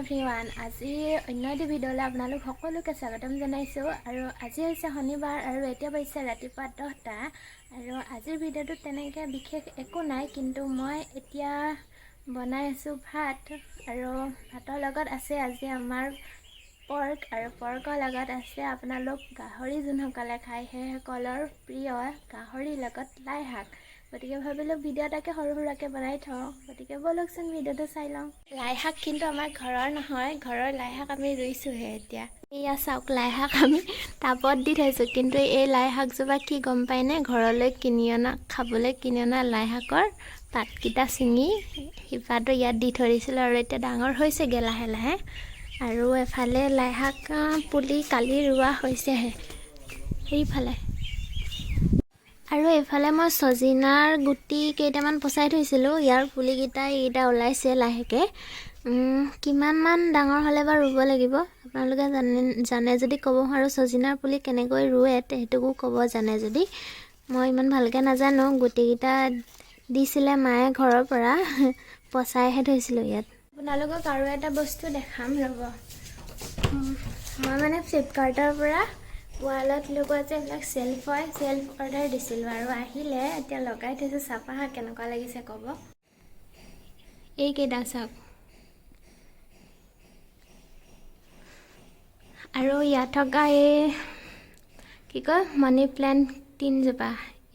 Everyone আজি অন্য এটি ভিডিঅ'লৈ আপোনালোক সকলোকে স্বাগতম জনাইছোঁ আৰু আজি হৈছে শনিবাৰ আৰু এতিয়া পাইছে ৰাতিপুৱা 10টা আৰু আজিৰ ভিডিঅ'টোত তেনেকৈ বিশেষ একো নাই কিন্তু মই এতিয়া বনাই আছোঁ ভাত আৰু ভাতৰ লগত আছে আজি আমাৰ পৰ্ক আৰু পৰ্কৰ লগত আছে আপোনালোক গাহৰি যোনসকলে খায় সেইসকলৰ প্ৰিয় গাহৰিৰ লগত লাই শাক গতিকে ভাবিলোঁ ভিডিঅ' এটাকে সৰু সুৰাকৈ বনাই থওঁ গতিকে ব'লকচোন ভিডিঅ'টো চাই লওঁ। লাই শাক কিন্তু আমাৰ ঘৰৰ নহয়, ঘৰৰ লাই শাক আমি ৰুইছোঁহে এতিয়া। এয়া চাওক লাই শাক আমি টাবত দি থৈছোঁ কিন্তু এই লাই শাকজোপা কি গম পায়নে ঘৰলৈ খাবলৈ কিনি অনা লাই শাকৰ পাতকেইটা ছিঙি শিপাটো ইয়াত দি থৈ দিছিলোঁ আৰু এতিয়া ডাঙৰ হৈছেগৈ লাহে লাহে আৰু এফালে লাই শাক পুলি কালি ৰোৱা হৈছেহে সেইফালে আৰু এইফালে মই চজিনাৰ গুটি কেইটামান পচাই থৈছিলোঁ ইয়াৰ পুলিকেইটা এইকেইটা ওলাইছে লাহেকৈ কিমানমান ডাঙৰ হ'লে বা ৰুব লাগিব আপোনালোকে জানে যদি ক'ব আৰু চজিনাৰ পুলি কেনেকৈ ৰুৱে সেইটোকো ক'ব জানে যদি মই ইমান ভালকৈ নাজানো গুটিকেইটা দিছিলে মায়ে ঘৰৰ পৰা পচাইহে থৈছিলোঁ ইয়াত আপোনালোকক আৰু এটা বস্তু দেখাম ৰ'ব মই মানে ফ্লিপকাৰ্টৰ পৰা ৱালত লগোৱা যে এইবিলাক চেল্ফ হয় চেল্ফ অৰ্ডাৰ দিছিলোঁ আৰু আহিলে এতিয়া লগাই থৈছোঁ চাফা কেনেকুৱা লাগিছে ক'ব এইকেইটা চাওক আৰু ইয়াত থকা এই কি কয় মানি প্লেণ্ট তিনিজোপা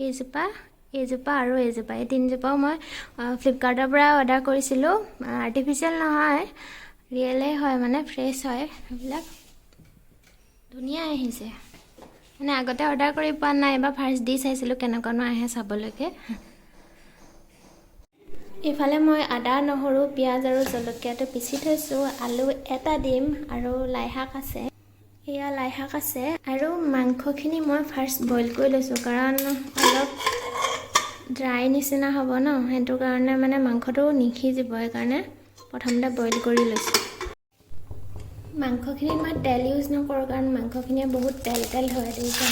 এইজোপা আৰু এইজোপা এই তিনিজোপাও মই ফ্লিপকাৰ্টৰ পৰা অৰ্ডাৰ কৰিছিলোঁ আৰ্টিফিচিয়েল নহয় ৰিয়েলেই হয় মানে ফ্ৰেছ হয় সেইবিলাক ধুনীয়া আহিছে মানে আগতে অৰ্ডাৰ কৰি পোৱা নাই এবাৰ ফাৰ্ষ্ট দি চাইছিলোঁ কেনেকুৱানো আহে চাবলৈকে এইফালে মই আদা নহৰু পিঁয়াজ আৰু জলকীয়াটো পিচি থৈছোঁ আলু এটা দিম আৰু লাই শাক আছে এয়া লাই শাক আছে আৰু মাংসখিনি মই ফাৰ্ষ্ট বইল কৰি লৈছোঁ কাৰণ অলপ ড্ৰাই নিচিনা হ'ব ন সেইটো কাৰণে মানে মাংসটো নিসিজিব সেইকাৰণে প্ৰথমতে বইল কৰি লৈছোঁ মাংসখিনিত মই তেল ইউজ নকৰোঁ কাৰণ মাংসখিনিয়ে বহুত তেল ধৰে দিছে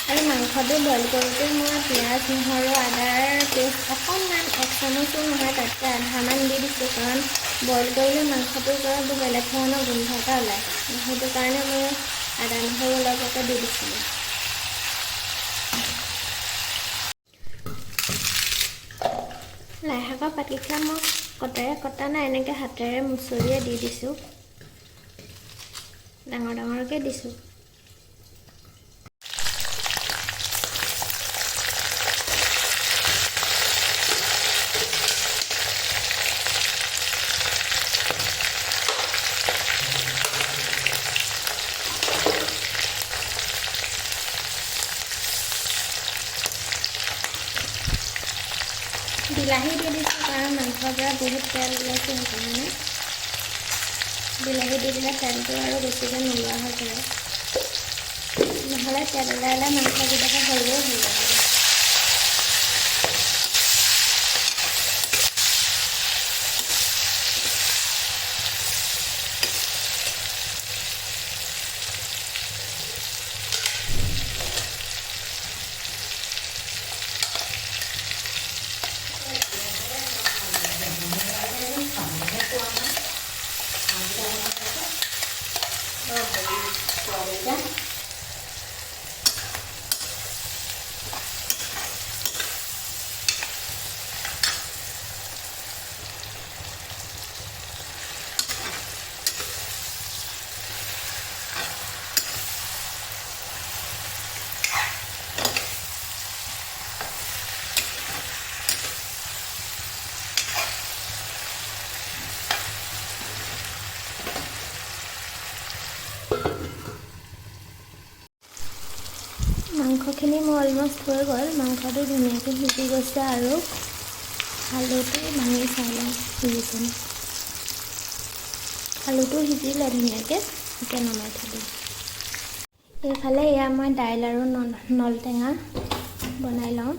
আৰু মাংসটো বইল কৰোঁতে মই পিঁয়াজ নহৰু আদাৰ পেষ্ট অকণমান 1 চামুচো নহয় তাতকৈ আধামান দি দিছোঁ কাৰণ বইল কৰিলে মাংসটোৰ পৰা বেলেগ ধৰণৰ গোন্ধ এটা ওলায় সেইটো কাৰণে মই আদা নহৰু অলপকে দি দিছিলোঁ লাই শাকৰ পাতকেইটা মই কটাৰে কটা নাই এনেকৈ হাতেৰে মুচৰিয়ে দি দিছোঁ ডাঙৰকৈ দিছোঁ বিলাহী দি দিছোঁ কাৰণ মাংসৰ পৰা বহুত তেল ওলাইছে সেইকাৰণে বিলাহী দি দিলে তেলটো আৰু বেছিকৈ নোলোৱা হৈ যায় নহ'লে তেল ওলাই মাংসকেইটাকে সৰিয়ে হৈ যাব মাংসখিনি মোৰ অলমষ্ট হৈ গ'ল মাংসটো ধুনীয়াকৈ সিজি গৈছে আৰু আলুটো ভাঙি চাই লওঁ সিজিছে আলুটো সিজিলে ধুনীয়াকৈ এতিয়া নমাই থৈ দিম এইফালে এয়া মই দাইল আৰু নলটেঙা বনাই লওঁ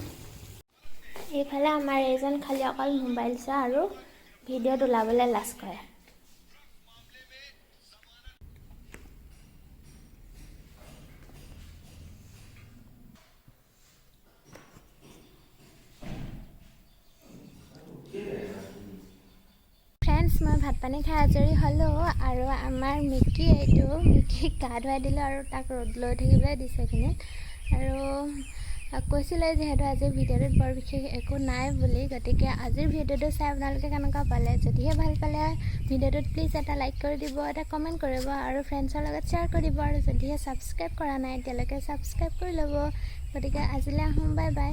এইফালে আমাৰ এইজন খালি অকল মোবাইল চোৱা আৰু ভিডিঅ'ত ওলাবলৈ লাজ কৰে মই ভাত পানী খাই আজৰি হ'লোঁ আৰু আমাৰ মিকি এইটো মিকিক গা ধুৱাই দিলোঁ আৰু তাক ৰ'দ লৈ থাকিবলৈ দিছে এইখিনিত আৰু কৈছিলে যিহেতু আজিৰ ভিডিঅ'টোত বৰ বিশেষ একো নাই বুলি গতিকে আজিৰ ভিডিঅ'টো চাই আপোনালোকে কেনেকুৱা পালে যদিহে ভাল পালে ভিডিঅ'টোত প্লিজ এটা লাইক কৰি দিব এটা কমেণ্ট কৰিব আৰু ফ্ৰেণ্ডছৰ লগত শ্বেয়াৰ কৰি দিব আৰু যদিহে ছাবস্ক্ৰাইব কৰা নাই এতিয়ালৈকে ছাবস্ক্ৰাইব কৰি ল'ব গতিকে আজিলৈ আহোঁ বাই বাই